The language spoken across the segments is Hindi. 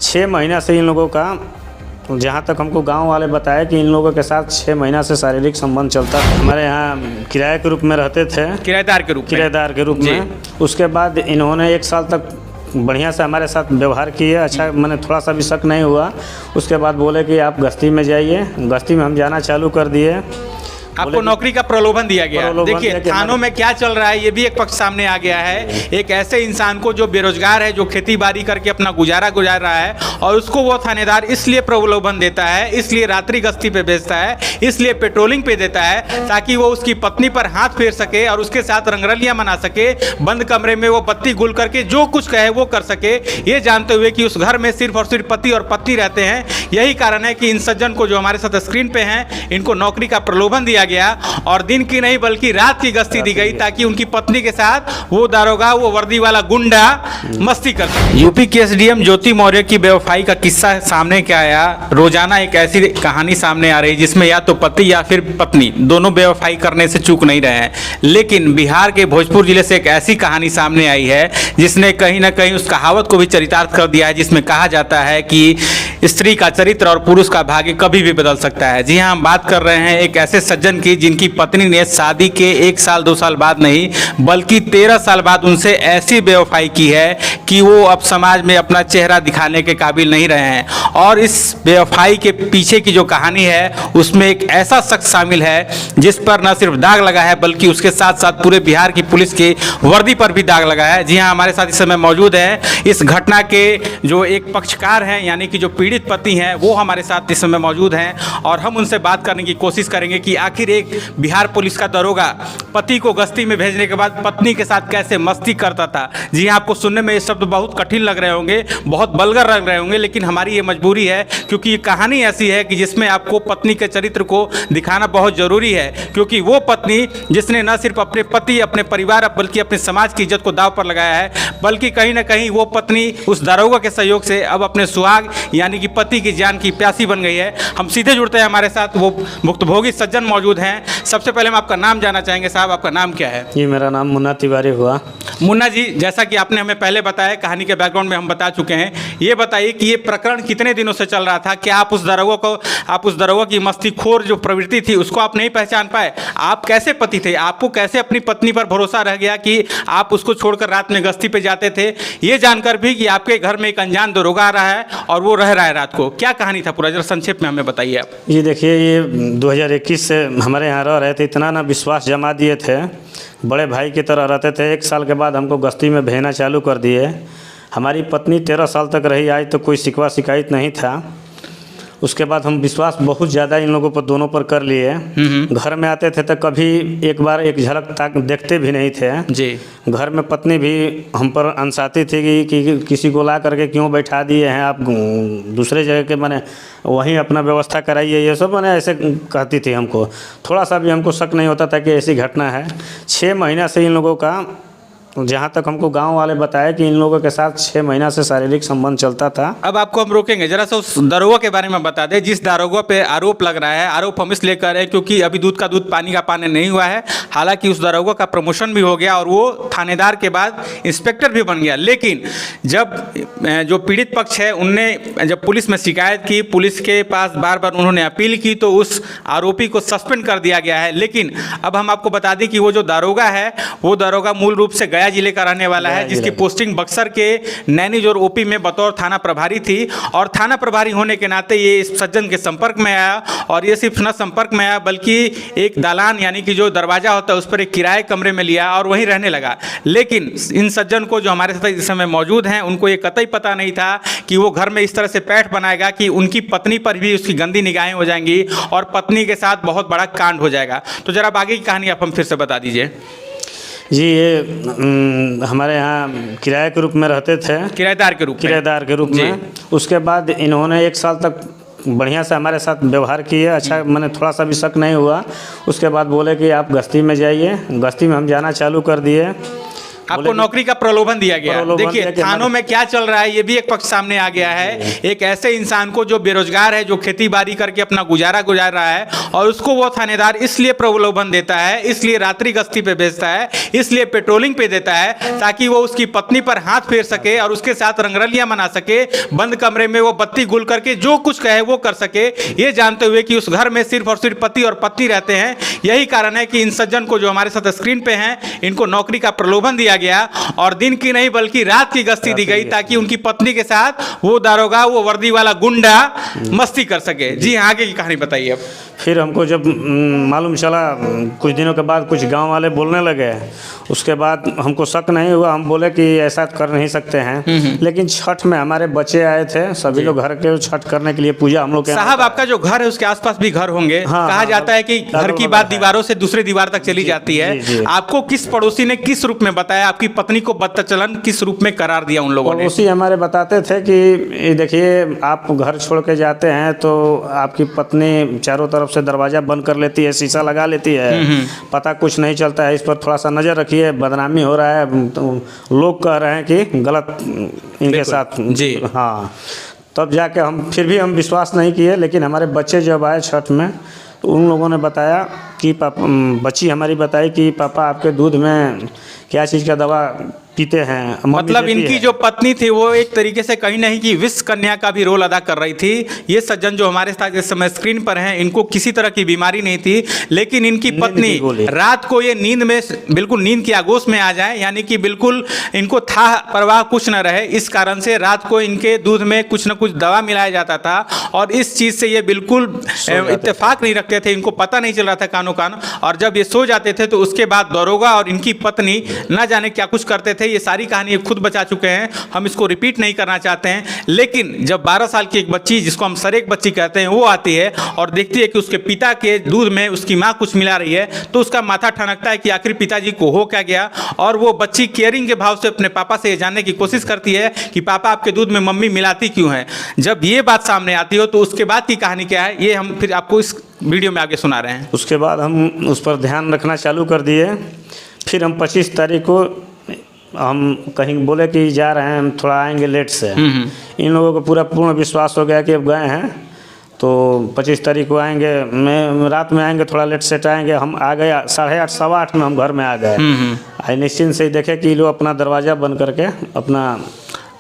6 महीना से इन लोगों का, जहाँ तक हमको गांव वाले बताया कि इन लोगों के साथ 6 महीना से शारीरिक संबंध चलता है। हमारे यहाँ किराए के रूप में रहते थे, किराएदार के रूप में। उसके बाद इन्होंने 1 साल तक बढ़िया से हमारे साथ व्यवहार किए। अच्छा, मैंने थोड़ा सा भी शक नहीं हुआ। उसके बाद बोले कि आप गश्ती में जाइए। गश्ती में हम जाना चालू कर दिए। आपको नौकरी का प्रलोभन दिया गया। देखिए थानों में क्या चल रहा है ये भी एक पक्ष सामने आ गया है। एक ऐसे इंसान को जो बेरोजगार है, जो खेती बाड़ी करके अपना गुजारा गुजार रहा है, और उसको वो थानेदार इसलिए प्रलोभन देता है, इसलिए रात्रि गश्ती पे भेजता है, इसलिए पेट्रोलिंग पे देता है ताकि वो उसकी पत्नी पर हाथ फेर सके और उसके साथ रंगरलियां मना सके। बंद कमरे में वो बत्ती गुल करके जो कुछ कहे वो कर सके, ये जानते हुए कि उस घर में सिर्फ और सिर्फ पति और पत्नी रहते हैं। यही कारण है कि इन सज्जन को जो हमारे साथ स्क्रीन पे हैं, इनको नौकरी का प्रलोभन दिया गया और दिन की नहीं बल्कि रात की गश्ती दी गई ताकि उनकी पत्नी के साथ वो दारोगा, वो वर्दी वाला गुंडा मस्ती कर सके। यूपी के एसडीएम ज्योति मौर्य की बेवफाई का किस्सा सामने क्या आया। रोजाना एक ऐसी कहानी सामने आ रही जिसमें या तो पति या फिर पत्नी दोनों बेवफाई करने से चूक नहीं रहे हैं। लेकिन बिहार के भोजपुर जिले से एक ऐसी कहानी सामने आई है जिसने कहीं ना कहीं उस कहावत को भी चरितार्थ कर दिया है, जिसमें कहा जाता है कि स्त्री का चरित्र और पुरुष का भाग्य कभी भी बदल सकता है। जी हाँ, हम बात कर रहे हैं एक ऐसे सज्जन की जिनकी पत्नी ने शादी के 1 साल 2 साल बाद नहीं बल्कि 13 साल बाद उनसे ऐसी बेवफाई की है कि वो अब समाज में अपना चेहरा दिखाने के काबिल नहीं रहे हैं। और इस बेवफाई के पीछे की जो कहानी है उसमें एक ऐसा शख्स शामिल है जिस पर न सिर्फ दाग लगा है बल्कि उसके साथ साथ पूरे बिहार की पुलिस की वर्दी पर भी दाग लगा है। जी हाँ, हमारे साथ इस समय मौजूद है इस घटना के जो एक पक्षकार हैं, यानी कि जो पीड़ित पति हैं, वो हमारे साथ इस समय मौजूद हैं और हम उनसे बात करने की कोशिश करेंगे कि आखिर एक बिहार पुलिस का दरोगा पति को गश्ती में भेजने के बाद पत्नी के साथ कैसे मस्ती करता था। जी हाँ, आपको सुनने में ये शब्द बहुत कठिन लग रहे होंगे, बहुत बलगर लग रहे होंगे, लेकिन हमारी ये मजबूरी है क्योंकि ये कहानी ऐसी है कि जिसमें आपको पत्नी के चरित्र को दिखाना बहुत जरूरी है। क्योंकि वो पत्नी जिसने न सिर्फ अपने पति, अपने परिवार बल्कि अपने समाज की इज्जत को दांव पर लगाया है, बल्कि कहीं ना कहीं वो पत्नी उस दारोगा के सहयोग से अब अपने सुहाग यानी कि पति की जान की प्यासी बन गई है। हम सीधे जुड़ते हैं, हमारे साथ वो भुक्तभोगी सज्जन मौजूद हैं। सबसे पहले हम आपका नाम जानना चाहेंगे। साहब, आपका नाम क्या है? जी, मेरा नाम मुन्ना तिवारी हुआ। मुन्ना जी, जैसा कि आपने हमें पहले बताया, कहानी के बैकग्राउंड में हम बता चुके हैं, ये बताइए कि ये प्रकरण कितने दिनों से चल रहा था? क्या आप उस दरोगा की मस्तीखोर जो प्रवृत्ति थी उसको आप नहीं पहचान पाए? आप कैसे पति थे? आपको कैसे अपनी पत्नी पर भरोसा रह गया कि आप उसको छोड़कर रात में गश्ती पे जाते थे, ये जानकर भी कि आपके घर में एक अनजान दरोगा आ रहा है और वो रह रहा है रात को? क्या कहानी था पूरा, जरा संक्षेप में हमें बताइए आप। जी देखिए, ये 2021 से हमारे यहाँ रह रहे थे, इतना ना विश्वास जमा दिए थे, बड़े भाई की तरह रहते थे। 1 साल के बाद हमको गश्ती में भेजना चालू कर दिए। हमारी पत्नी 13 साल तक रही, आज तो कोई शिकवा शिकायत नहीं था। उसके बाद हम विश्वास बहुत ज़्यादा इन लोगों पर दोनों पर कर लिए। घर में आते थे तो कभी एक बार एक झलक तक देखते भी नहीं थे जी। घर में पत्नी भी हम पर अनसाती थी कि किसी को ला करके क्यों बैठा दिए हैं आप, दूसरे जगह के मैंने वहीं अपना व्यवस्था कराइए, ये सब मैंने ऐसे कहती थी। हमको थोड़ा सा भी हमको शक नहीं होता था कि ऐसी घटना है। 6 महीना से इन लोगों का, जहाँ तक हमको गांव वाले बताया कि इन लोगों के साथ 6 महीना से शारीरिक संबंध चलता था। अब आपको हम रोकेंगे, जरा सा उस दारोगा के बारे में बता दें जिस दारोगा पे आरोप लग रहा है। आरोप हम इसलिए कर रहे हैं क्योंकि अभी दूध का दूध पानी का पानी नहीं हुआ है। हालांकि उस दारोगा का प्रमोशन भी हो गया और वो थानेदार के बाद इंस्पेक्टर भी बन गया। लेकिन जब जो पीड़ित पक्ष है उनने जब पुलिस में शिकायत की, पुलिस के पास बार बार उन्होंने अपील की, तो उस आरोपी को सस्पेंड कर दिया गया है। लेकिन अब हम आपको बता दें कि वो जो दारोगा है, वो दारोगा मूल रूप से गया जिले का रहने वाला है, जिसकी पोस्टिंग बक्सर के नैनीजोर ओपी में बतौर थाना प्रभारी थी। और थाना प्रभारी होने के नाते ये इस सज्जन के संपर्क में आया और ये सिर्फ न संपर्क में आया बल्कि एक दालान यानी कि जो दरवाजा होता है उस पर एक किराए कमरे में लिया और वहीं रहने लगा। लेकिन इन सज्जन को जो हमारे साथ इस समय मौजूद हैं उनको ये कतई पता नहीं था कि वो घर में इस तरह से पैठ बनाएगा कि उनकी पत्नी पर भी उसकी गंदी निगाहें हो जाएंगी और पत्नी के साथ बहुत बड़ा कांड हो जाएगा। तो जरा आगे की कहानी आप हम फिर से बता दीजिए। जी, ये हमारे यहाँ किराए के रूप में रहते थे, किराएदार के रूप में। उसके बाद इन्होंने 1 साल तक बढ़िया से हमारे साथ व्यवहार किए। अच्छा, मैंने थोड़ा सा भी शक नहीं हुआ। उसके बाद बोले कि आप गश्ती में जाइए। गश्ती में हम जाना चालू कर दिए। आपको नौकरी का प्रलोभन दिया गया। देखिए थानों में क्या चल रहा है ये भी एक पक्ष सामने आ गया है। एक ऐसे इंसान को जो बेरोजगार है, जो खेती बाड़ी करके अपना गुजारा गुजार रहा है, और उसको वो थानेदार इसलिए प्रलोभन देता है, इसलिए रात्रि गश्ती पे भेजता है, इसलिए पेट्रोलिंग पे देता है ताकि वो उसकी पत्नी पर हाथ फेर सके और उसके साथ रंगरलियां मना सके, बंद कमरे में वो बत्ती गुल करके जो कुछ कहे वो कर सके, ये जानते हुए कि उस घर में सिर्फ और सिर्फ पति और पत्नी रहते हैं। यही कारण है कि इन सज्जन को जो हमारे साथ स्क्रीन पे हैं, इनको नौकरी का प्रलोभन दिया गया और दिन की नहीं बल्कि रात की गश्ती दी गई ताकि उनकी पत्नी के साथ वो दारोगा, वो वर्दी वाला गुंडा मस्ती कर सके। जी हाँ, आगे की कहानी बताइए अब। फिर हमको जब मालूम चला, कुछ दिनों के बाद कुछ गांव वाले बोलने लगे, उसके बाद हमको शक नहीं हुआ। हम बोले कि ऐसा कर नहीं सकते हैं, लेकिन छठ में हमारे बच्चे आए थे, सभी लोग घर के छठ करने के लिए पूजा हम लोग। साहब आपका जो घर है उसके आसपास भी घर होंगे। हाँ, कहा जाता है कि घर की बात दीवारों से दूसरी दीवार तक चली जाती है। आपको किस पड़ोसी ने किस रूप में बताया, आपकी पत्नी को बदचलन किस रूप में करार दिया उन लोगों ने? पड़ोसी हमारे बताते थे कि देखिए आप घर छोड़ के जाते हैं तो आपकी पत्नी चारों तरफ से दरवाजा बंद कर लेती है, शीशा लगा लेती है, पता कुछ नहीं चलता है, इस पर थोड़ा सा नज़र रखिए, बदनामी हो रहा है। तो लोग कह रहे हैं कि गलत इनके साथ। जी हाँ, तब जाके हम फिर भी हम विश्वास नहीं किए, लेकिन हमारे बच्चे जब आए छठ में तो उन लोगों ने बताया कि पापा, बच्ची हमारी बताई कि पापा आपके दूध में क्या चीज़ का दवा पीते हैं। मतलब इनकी जो पत्नी थी वो एक तरीके से कहीं नहीं कि विष कन्या का भी रोल अदा कर रही थी। ये सज्जन जो हमारे साथ इस समय स्क्रीन पर हैं, इनको किसी तरह की बीमारी नहीं थी, लेकिन इनकी पत्नी रात को ये नींद में बिल्कुल नींद की आगोश में आ जाए, यानी कि बिल्कुल इनको था परवाह कुछ न रहे, इस कारण से रात को इनके दूध में कुछ न कुछ दवा मिलाया जाता था और इस चीज़ से ये बिल्कुल इत्तेफाक नहीं रखते थे, इनको पता नहीं चल रहा था कानो कान। और जब ये सो जाते थे तो उसके बाद दरोगा और इनकी पत्नी न जाने क्या कुछ करते थे। ये सारी कहानी खुद बचा चुके हैं, हम इसको रिपीट नहीं करना चाहते हैं। लेकिन जब 12 साल की एक बच्ची, जिसको हम सरेक बच्ची कहते हैं, वो आती है और देखती है कि उसके पिता के दूध में उसकी माँ कुछ मिला रही है, तो उसका माथा ठनकता है कि आखिर पिताजी को हो क्या गया। और वो बच्ची केयरिंग के भाव से अपने पापा से ये जानने की कोशिश करती है कि पापा आपके दूध में मम्मी मिलाती क्यों है। जब ये बात सामने आती हो तो उसके बाद की कहानी क्या है, ये हम फिर आपको इस वीडियो में आगे सुना रहे हैं। उसके बाद हम उस पर ध्यान रखना चालू कर दिए। फिर हम 25 तारीख को हम कहीं बोले कि जा रहे हैं, हम थोड़ा आएंगे लेट से। इन लोगों को पूरा पूर्ण विश्वास हो गया कि अब गए हैं तो 25 तारीख को आएंगे, मैं रात में आएंगे, थोड़ा लेट सेट आएंगे। हम आ गए 8:30 सवा 8 में हम घर में आ गए। आई निश्चिंत से देखे कि लोग अपना दरवाज़ा बंद करके अपना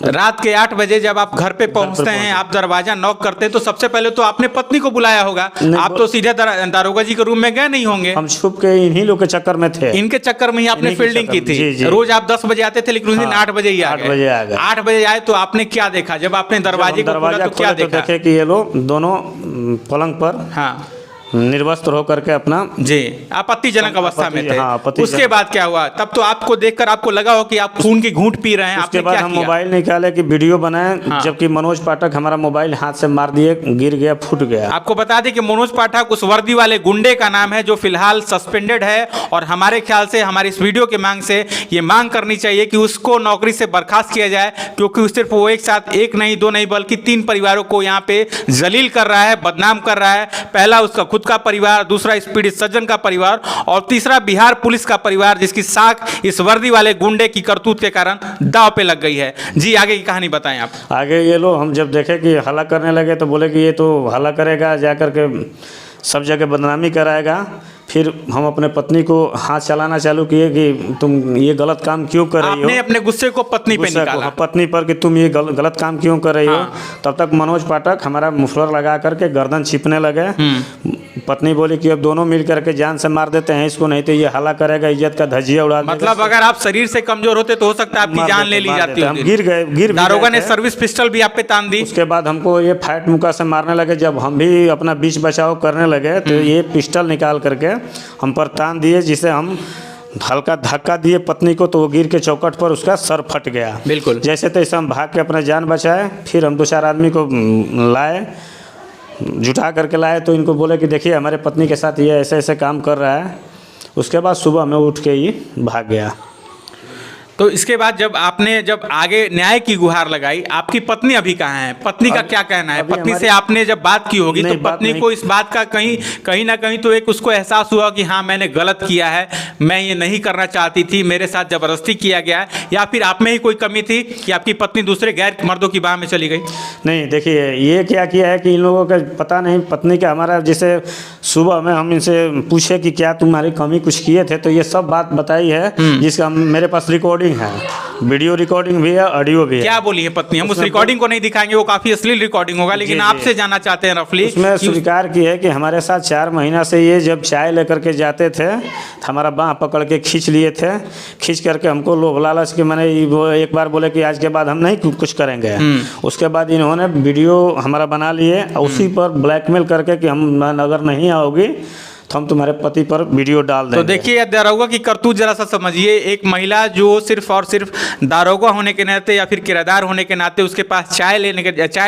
रात के 8 बजे जब आप घर पे पहुंचते हैं, आप दरवाजा नॉक करते हैं तो सबसे पहले तो आपने पत्नी को बुलाया होगा। आप तो सीधे दारोगा जी के रूम में गए नहीं होंगे। हम छुप के इन्हीं लोग के चक्कर में थे, इनके चक्कर में ही आपने फील्डिंग की थी। रोज आप 10 बजे आते थे, लेकिन उस दिन 8 बजे ही आ गए। 8 बजे आए तो आपने क्या देखा जब आपने दरवाजा खोला? तो क्या देखा? देखे कि ये लोग दोनों पलंग पर हाँ निर्वस्त्र होकर के अपना जी आपत्तिजनक अवस्था में थे। हाँ, उसके बाद क्या हुआ? तब तो आपको देखकर आपको लगा हो कि आप खून की घूंट पी रहे हैं। उसके बाद हम मोबाइल निकाले कि वीडियो बनाए। हाँ। जबकि मनोज पाठक हमारा मोबाइल हाथ से मार दिए, गिर गया, फूट गया। आपको बता दें कि मनोज पाठक उस वर्दी वाले गुंडे का नाम है जो फिलहाल सस्पेंडेड है और हमारे ख्याल से हमारी इस वीडियो के मांग से ये मांग करनी चाहिए कि उसको नौकरी से बर्खास्त किया जाए, क्योंकि सिर्फ वो एक साथ एक नहीं, दो नहीं, बल्कि 3 परिवारों को यहाँ पे जलील कर रहा है, बदनाम कर रहा है। पहला उसका खुद का परिवार, दूसरा इस पीड़ित सज्जन का परिवार और तीसरा बिहार पुलिस का परिवार, जिसकी साख इस वर्दी वाले गुंडे की करतूत के कारण दांव पे लग गई है। जी आगे की कहानी बताएं आप। आगे ये लोग हम जब देखे कि हल्ला करने लगे तो बोले कि ये तो हल्ला करेगा, जाकर के सब जगह बदनामी कराएगा। फिर हम अपने पत्नी को हाथ चलाना चालू किए कि तुम ये गलत काम क्यों कर रही हो। आपने अपने गुस्से को पत्नी पे निकाला। पत्नी पर कि तुम ये गलत काम क्यों कर रही हो। तब तक मनोज पाठक हमारा मुफलर लगा करके गर्दन छिपने लगे। पत्नी बोली कि अब दोनों मिल करके जान से मार देते हैं इसको, नहीं तो ये हल्ला करेगा, इज्जत का धज्जिया उड़ा देगा। मतलब अगर आप शरीर से कमजोर होते तो हो सकता है आपकी जान ले ली जाती। हम गिर गए। दारोगा ने सर्विस पिस्टल भी आप पे तान दी। उसके बाद हमको ये फाइट मुक्का से मारने लगे। जब हम भी अपना बीच बचाव करने लगे तो ये पिस्टल निकाल करके हम पर तान दिए, जिसे हम हल्का धक्का दिए पत्नी को, तो वो गिर के चौकट पर उसका सर फट गया। बिल्कुल जैसे तैसे हम भाग के अपना जान बचाए। फिर हम 2-4 आदमी को लाए, जुटा करके लाए, तो इनको बोले कि देखिए हमारे पत्नी के साथ ये ऐसे ऐसे काम कर रहा है। उसके बाद सुबह में उठ के ही भाग गया। तो इसके बाद जब आगे न्याय की गुहार लगाई, आपकी पत्नी अभी कहाँ है? पत्नी का क्या कहना है? पत्नी से आपने जब बात की होगी तो पत्नी को इस बात का कहीं ना कहीं तो एक उसको एहसास हुआ कि हाँ मैंने गलत किया है, मैं ये नहीं करना चाहती थी, मेरे साथ जबरदस्ती किया गया है, या फिर आप में ही कोई कमी थी कि आपकी पत्नी दूसरे गैर मर्दों की बाह में चली गई? नहीं, देखिए ये क्या किया है कि इन लोगों का पता नहीं, पत्नी का हमारा जैसे सुबह में हम इनसे पूछे कि क्या तुम्हारी कमी कुछ किए थे, तो ये सब बात बताई है जिसका मेरे पास रिकॉर्डिंग है, वीडियो रिकॉर्डिंग भी है, ऑडियो भी है। क्या बोली है पत्नी? हम उस रिकॉर्डिंग को नहीं दिखाएंगे, वो काफी अश्लील रिकॉर्डिंग होगा, लेकिन आपसे जानना चाहते हैं रफली। उसमें स्वीकार की है कि हमारे साथ 4 महीना से ये जब चाय लेकर के जाते थे, हमारा बाँह पकड़ के खींच लिए थे, खींच करके हमको लोभ लालच के मैंने वो एक बार बोले कि आज के बाद हम नहीं कुछ करेंगे। उसके बाद इन्होंने वीडियो हमारा बना लिए, उसी पर ब्लैकमेल करके कि हम अगर नहीं आओगी तो हम तुम्हारे पति पर वीडियो डाल देंगे। तो देखिए दारोगा की करतूत जरा सा समझिए। एक महिला जो सिर्फ और सिर्फ दारोगा होने के नाते या फिर किराएदार होने के नाते उसके पास चाय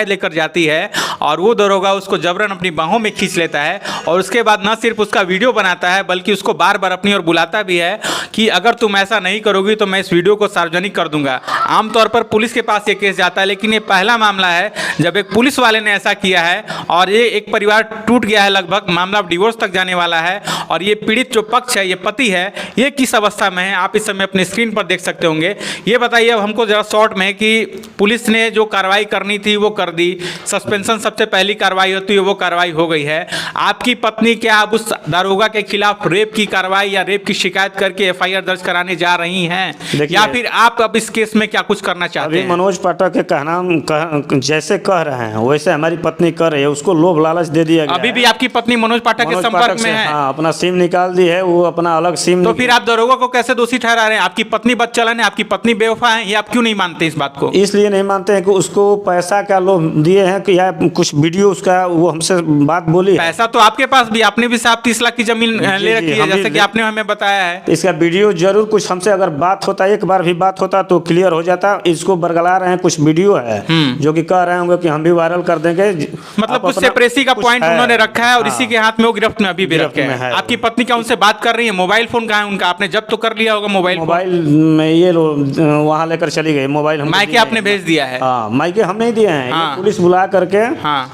लेकर जाती है और वो दारोगा उसको जबरन अपनी बाहों में खींच लेता है और उसके बाद न सिर्फ उसका वीडियो बनाता है बल्कि उसको बार बार अपनी ओर बुलाता भी है कि अगर तुम ऐसा नहीं करोगी तो मैं इस वीडियो को सार्वजनिक कर दूंगा। आमतौर पर पुलिस के पास ये केस जाता है, लेकिन ये पहला मामला है जब एक पुलिस वाले ने ऐसा किया है और ये एक परिवार टूट गया है, लगभग मामला डिवोर्स तक जाने वाला है। और ये पीड़ित जो पक्ष है, ये पति है, ये किस अवस्था में है आप इस समय अपने स्क्रीन पर देख सकते होंगे। ये बताइए अब हमको जरा शॉर्ट में कि पुलिस ने जो कार्रवाई करनी थी वो कर दी, सस्पेंशन सबसे पहली कार्रवाई होती है वो कार्रवाई हो गई है। आपकी पत्नी क्या अब उस दारोगा के खिलाफ रेप की कार्रवाई या रेप की शिकायत करके FIR दर्ज कराने जा रही हैं, या फिर आप अब इस केस में क्या कुछ करना चाहते हैं? मनोज पाठक के कहना जैसे कह रहे हैं वैसे हमारी पत्नी कर रही है, उसको लोभ लालच दे दिया गया। अभी भी आपकी पत्नी मनोज पाठक के संपर्क में है? हाँ, अपना सिम निकाल दी है, वो अपना अलग सिम। तो फिर आप दारोगा को कैसे दोषी ठहरा रहे हैं? आपकी पत्नी बदचलन है, आपकी पत्नी बेवफा है, ये आप क्यों नहीं मानते इस बात को? इसलिए नहीं मानते हैं कि उसको पैसा का लोभ दिए हैं कि या कुछ वीडियो उसका वो हमसे बात बोली है। पैसा तो आपके पास भी, आपने भी 30 लाख की जमीन ले रखी है जैसे कि आपने हमें बताया है। इसका वीडियो जरूर कुछ हमसे अगर बात होता, एक बार भी बात होता तो क्लियर हो जाता। इसको बरगला रहे हैं, कुछ वीडियो है जो कि कह रहे होंगे कि हम भी वायरल कर देंगे, मतलब कुछ सेपरेसी का पॉइंट उन्होंने रखा है और इसी के हाथ में वो गिरफ्त में अभी भी रखे हैं। आपकी पत्नी क्या उनसे बात कर रही है? मोबाइल फोन कहाँ है उनका? आपने जब तो कर लिया होगा मोबाइल में, ये वहाँ लेकर चली गई मोबाइल। मायके आपने भेज दिया है? हाँ, मायके हम नहीं दिए हैं। पुलिस बुला करके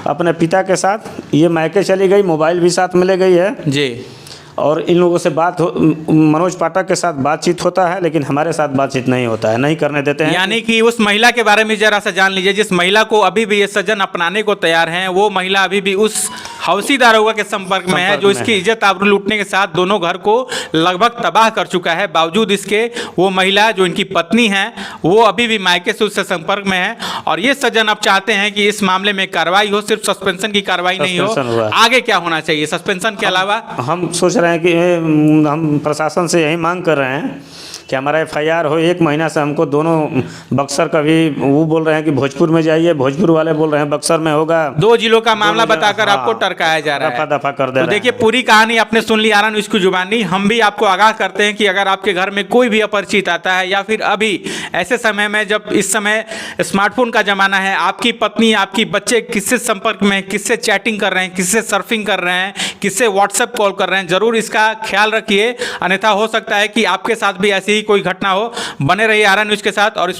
अपने पिता के साथ ये मायके चली गई, मोबाइल भी साथ में ले गई है जी। और इन लोगों से मनोज पाठक के साथ बातचीत होता है, लेकिन हमारे साथ बातचीत नहीं होता है, नहीं करने देते हैं। यानी कि उस महिला के बारे में जरा सा जान लीजिए, जिस महिला को अभी भी ये सज्जन अपनाने को तैयार हैं, वो महिला अभी भी उस हौसी दारोगा के संपर्क में है जो इसकी इज्जत आबरू लूटने के साथ दोनों घर को लगभग तबाह कर चुका है। बावजूद इसके वो महिला जो इनकी पत्नी है वो अभी भी मायके से उससे संपर्क में है और ये सज्जन अब चाहते हैं कि इस मामले में कार्रवाई हो, सिर्फ सस्पेंशन की कार्रवाई नहीं हो। आगे क्या होना चाहिए सस्पेंशन के अलावा? हम सोच रहे हैं कि हम प्रशासन से यही मांग कर रहे हैं कि हमारा FIR हो। 1 महीना से हमको दोनों बक्सर का भी वो बोल रहे हैं कि भोजपुर में जाइए, भोजपुर वाले बोल रहे हैं बक्सर में होगा। 2 जिलों का मामला बताकर आपको टरकाया जा रहा है, दफा कर दे रहे हैं। देखिए पूरी कहानी आपने सुन ली आनंद इसकी जुबानी। हम भी आपको आगाह करते हैं कि अगर आपके घर में कोई भी अपरिचित आता है या फिर अभी ऐसे समय में जब इस समय स्मार्टफोन का जमाना है, आपकी पत्नी आपकी बच्चे किससे संपर्क में, किससे चैटिंग कर रहे हैं, किससे सर्फिंग कर रहे हैं, किससे व्हाट्सएप कॉल कर रहे हैं, जरूर इसका ख्याल रखिए, अन्यथा हो सकता है कि आपके साथ भी ऐसी ही कोई घटना हो। बने रहिए आरा न्यूज़ के साथ और